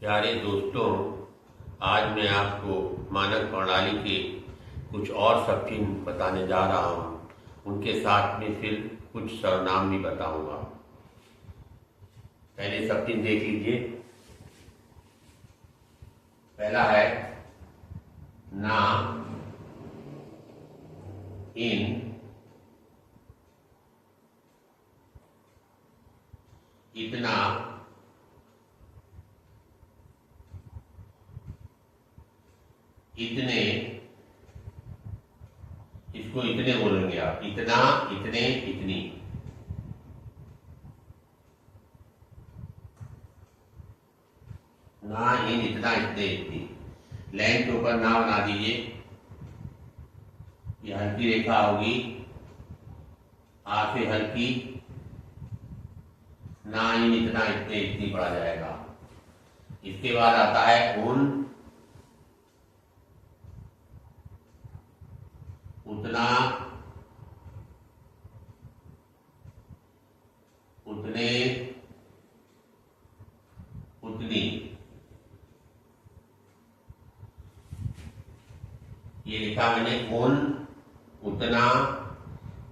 प्यारे दोस्तों, आज मैं आपको मानक प्रणाली के कुछ और सब चिन्ह बताने जा रहा हूँ। उनके साथ में फिर कुछ सर्वनाम भी बताऊंगा। पहले सब चिन्ह देख लीजिए। पहला है ना, इन, इतना, इतने, इसको इतने बोलेंगे आप, इतना, इतने, इतनी। ना, इन, इतना, इतने, इतनी। लाइन के ऊपर ना बना दीजिए। ये हल्की रेखा होगी, आ से हल्की, ना, इन, इतना, इतने, इतनी पढ़ा जाएगा। इसके बाद आता है उन, उतना, उतने, उतनी। ये लिखा मैंने उन, उतना,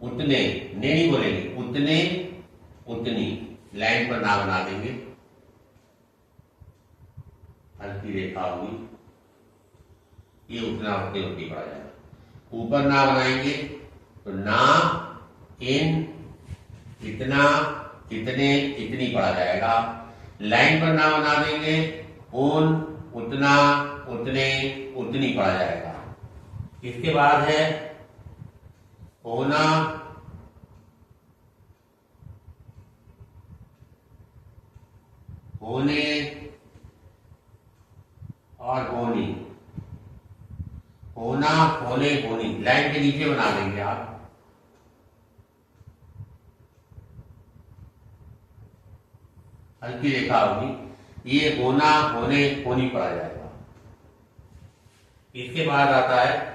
उतने, नहीं बोलेंगे, उतने, उतनी। लाइन पर ना बना देंगे, हल्की रेखा होगी। ये उतना, उतने, उतनी पढ़ा जाएगा। ऊपर ना बनाएंगे तो ना, इन, इतना, इतने, इतनी पढ़ा जाएगा। लाइन पर ना बना देंगे, उन, उतना, उतने, उतनी पढ़ा जाएगा। इसके बाद है होना, होने और होनी। होना, होने, होनी। लाइन के नीचे बना देंगे आप। हल्की रेखा होगी। ये होना, होने, होनी पढ़ा जाएगा। इसके बाद आता है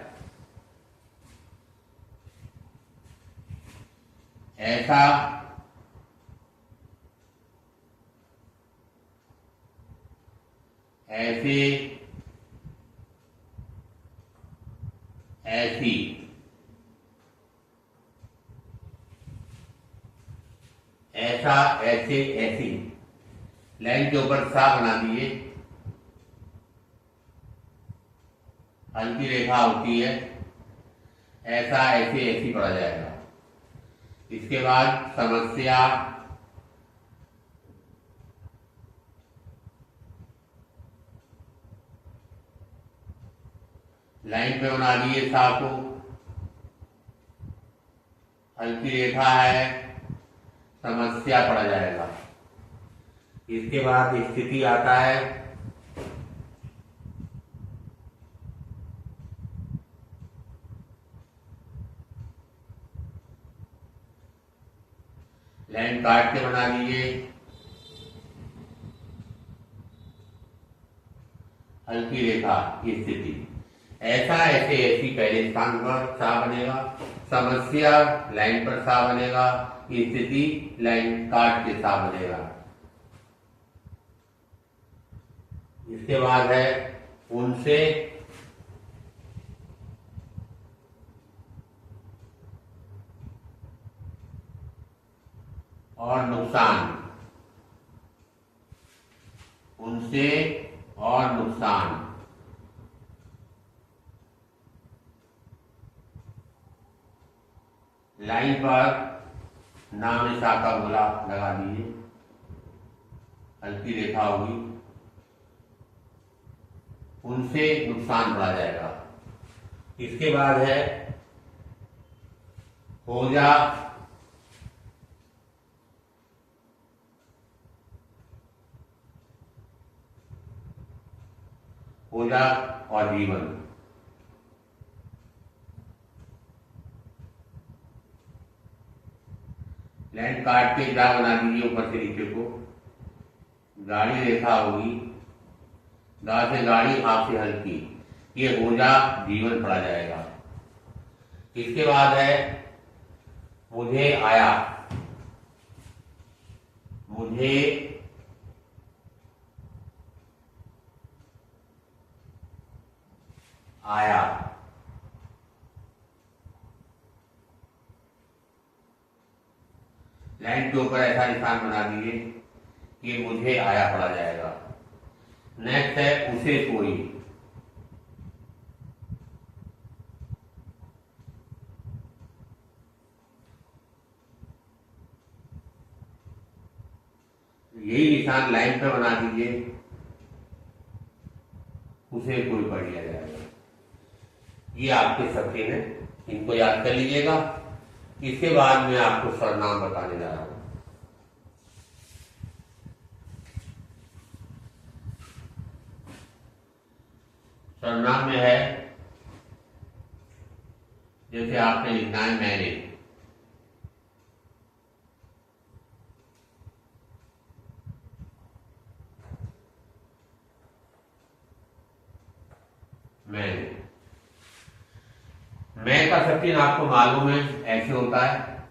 ऐसा, ऐसे, ऐसी। ऐसा, ऐसे, ऐसी। लाइन के ऊपर सा बना दिए। हल्की रेखा होती है। ऐसा, ऐसे, ऐसी पढ़ा जाएगा। इसके बाद समस्या, लाइन पे बना दिए सा को। हल्की रेखा है, समस्या पढ़ा जाएगा। इसके बाद स्थिति आता है। लाइन काट के बना दीजिए। हल्की रेखा, स्थिति। ऐसा, ऐसे, ऐसी पहले स्थान पर सा बनेगा। समस्या लाइन पर सा बनेगा। स्थिति लाइन काट के सा बनेगा। इसके बाद है उनसे, और नुकसान। उनसे और नुकसान। लाइन पर नाम निशा का गोला लगा दीजिए। हल्की रेखा होगी। उनसे नुकसान पड़ा जाएगा। इसके बाद है हो जा, हो जा और जीवन। लाइन काट के ग्राह बना दीजिए ऊपर से नीचे को। गाड़ी रेखा होगी। गा से गाड़ी, आप से हल्की। ये हो जा जीवन पढ़ा जाएगा। इसके बाद है मुझे आया। मुझे आया, लाइन के ऊपर ऐसा निशान बना दीजिए कि मुझे आया पढ़ा जाएगा। नेक्स्ट है उसे कोई, यही निशान लाइन पे बना दीजिए, उसे कोई पढ़ लिया जाएगा। ये आपके सत्य हैं, इनको याद कर लीजिएगा। इसके बाद मैं आपको सर्वनाम बताने जा रहा हूं। सर्वनाम में है, जैसे आपने लिखना है मैंने, मैं का सचिन आपको मालूम है ऐसे होता है,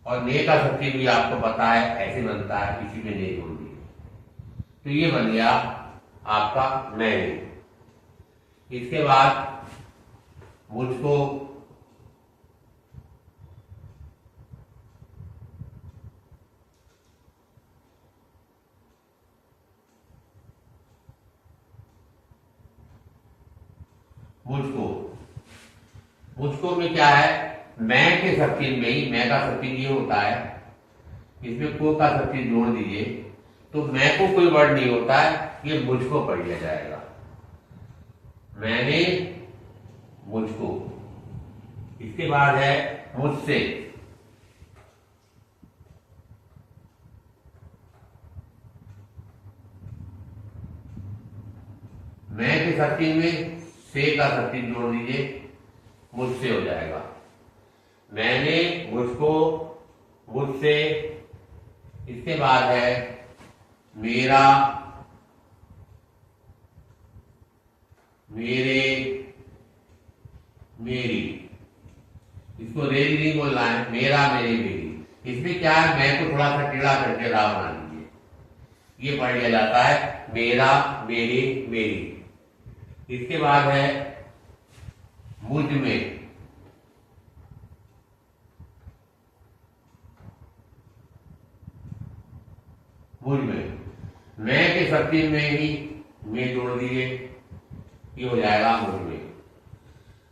और ने का सचिन भी आपको पता है ऐसे बनता है, इसी में ने जोड़ दिए तो ये बन गया आपका मैंने। इसके बाद मुझको, मुझको में क्या है, मैं के सचिन में ही, मैं का सचिन ये होता है, इसमें को का सचिन जोड़ दीजिए तो मैं को कोई वर्ड नहीं होता है, ये मुझको पढ़ लिया जाएगा। मैंने, मुझको। इसके बाद है मुझसे, मैं के सचिन में से का सचिन जोड़ दीजिए, मुझसे हो जाएगा। मैंने, मुझको, मुझसे। इसके बाद है मेरा, मेरे, मेरी। इसको रेरी नहीं बोलना है, मेरा, मेरे, मेरी। इसमें क्या है, मैं को थोड़ा सा टेढ़ा करके रा बना लीजिए, ये पढ़ लिया जाता है मेरा, मेरी, मेरी। इसके बाद है मुझ में, मुझ में। मैं के सचिन में ही में जोड़ दीजिए, ये हो जाएगा मुझ में।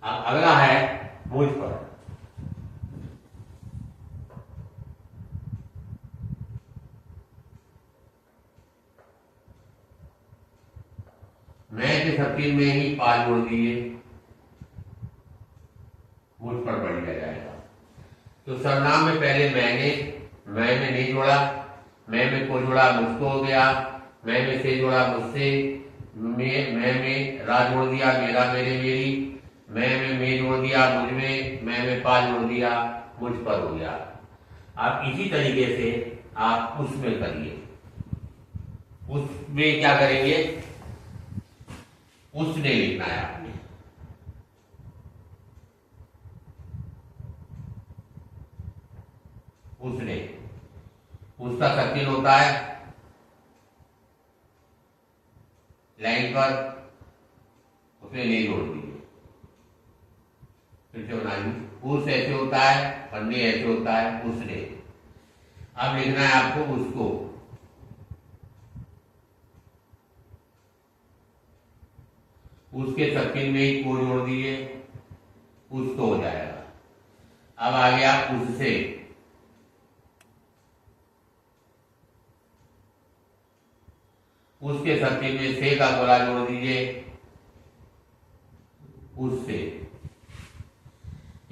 अब अगला है मुझ पर। मैं के सचिन में ही पा जोड़ दीजिए, मुझ पर पढ़ लिया जाएगा। तो सर्वनाम में पहले मैंने, मैं में नहीं जोड़ा, मैं में को जोड़ा, मुझको हो गया। मैं में से जोड़ा, मुझसे। मैं में रा जोड़ दिया, मेरा, मेरे, मेरी। मैं में जोड़ दिया, मुझ में पा जोड़ दिया, मुझ पर हो गया। आप इसी तरीके से आप उसमें करिए। उसमें क्या करेंगे, उसने लिखना है आपने। उसने, उसका सचिन होता है लाइन पर, उसने नहीं जोड़ दीजिए। फिर से बनाइए, उस ऐसे होता है और ने ऐसे होता है, उसने। अब लिखना है आपको उसको। उसके सचिन में ही को जोड़ दीजिए, उसको हो जाएगा। अब आ गया उससे। उसके सचिन में से का गोला जोड़ दीजिए, उससे।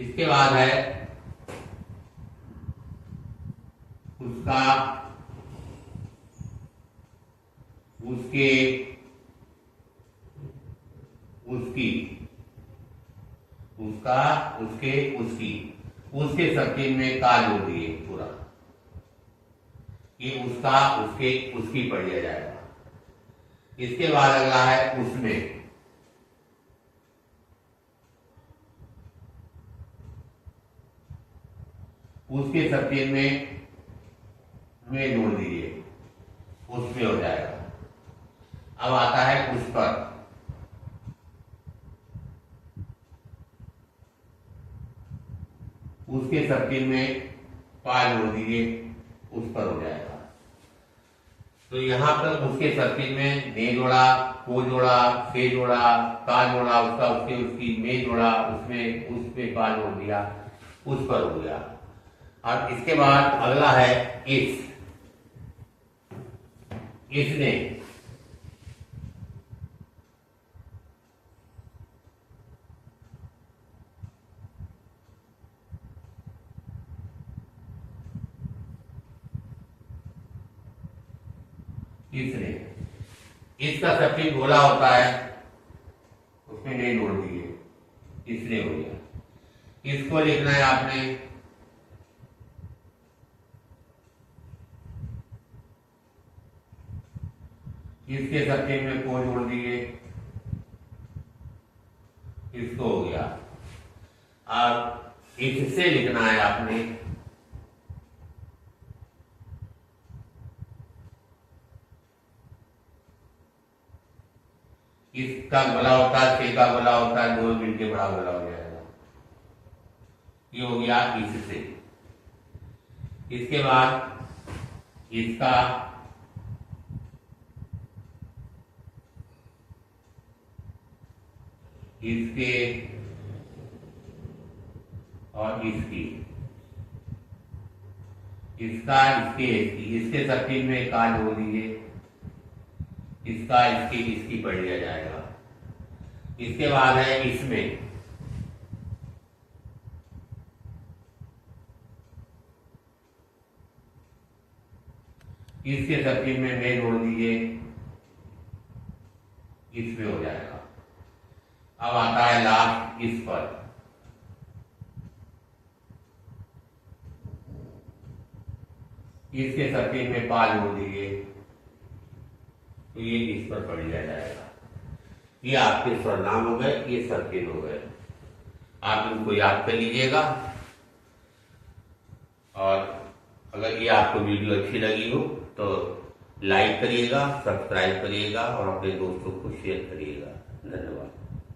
इसके बाद है उसका, उसके, उसकी। उसका, उसके, उसकी। उसके सचिन में का जोड़ दिए पूरा, ये उसका, उसके, उसकी पढ़ लिया जाएगा। इसके बाद अगला है उसमें। उसके सचिन में जोड़ दीजिए, उसमें हो जाएगा। अब आता है उस पर। उसके सर्किल में पा जोड़ दीजिए, उस पर हो जाएगा। तो यहाँ पर उसके सर्किल में ने जोड़ा, को जोड़ा, से जोड़ा, का जोड़ा, उसका उसके उसकी में जोड़ा, उसमें उस पे का जोड़ दिया, उस पर हो गया। और इसके बाद अगला है इसने, इसका सर्किल गोला होता है, उसमें नहीं जोड़ दिए, इसने हो गया। इसको लिखना है आपने इसके सर्किल में को जोड़ दिए, इसको हो गया। और इससे लिखना है आपने इसका गोला होता है, से का गोला होता है, दो मिलके बड़ा गोला हो जाएगा। ये हो गया इससे। इसके बाद इसका, इसके और इसकी, इसका इसके सर्किल में का जोड़ दीजिए, इसका इसकी पढ़ लिया जाएगा। इसके बाद है इसमें, इसके सर्किल में जोड़ दीजिए, इसमें हो जाएगा। अब आता है लास्ट इस पर, इसके सर्किल में पा जोड़ दीजिए, तो ये इस पर पढ़ लिया जाएगा। ये आपके स्वरनाम हो गए, ये सर्किल हो गए। आप इनको याद कर लीजिएगा। और अगर ये आपको वीडियो अच्छी लगी हो तो लाइक करिएगा, सब्सक्राइब करिएगा और अपने दोस्तों को शेयर करिएगा। धन्यवाद।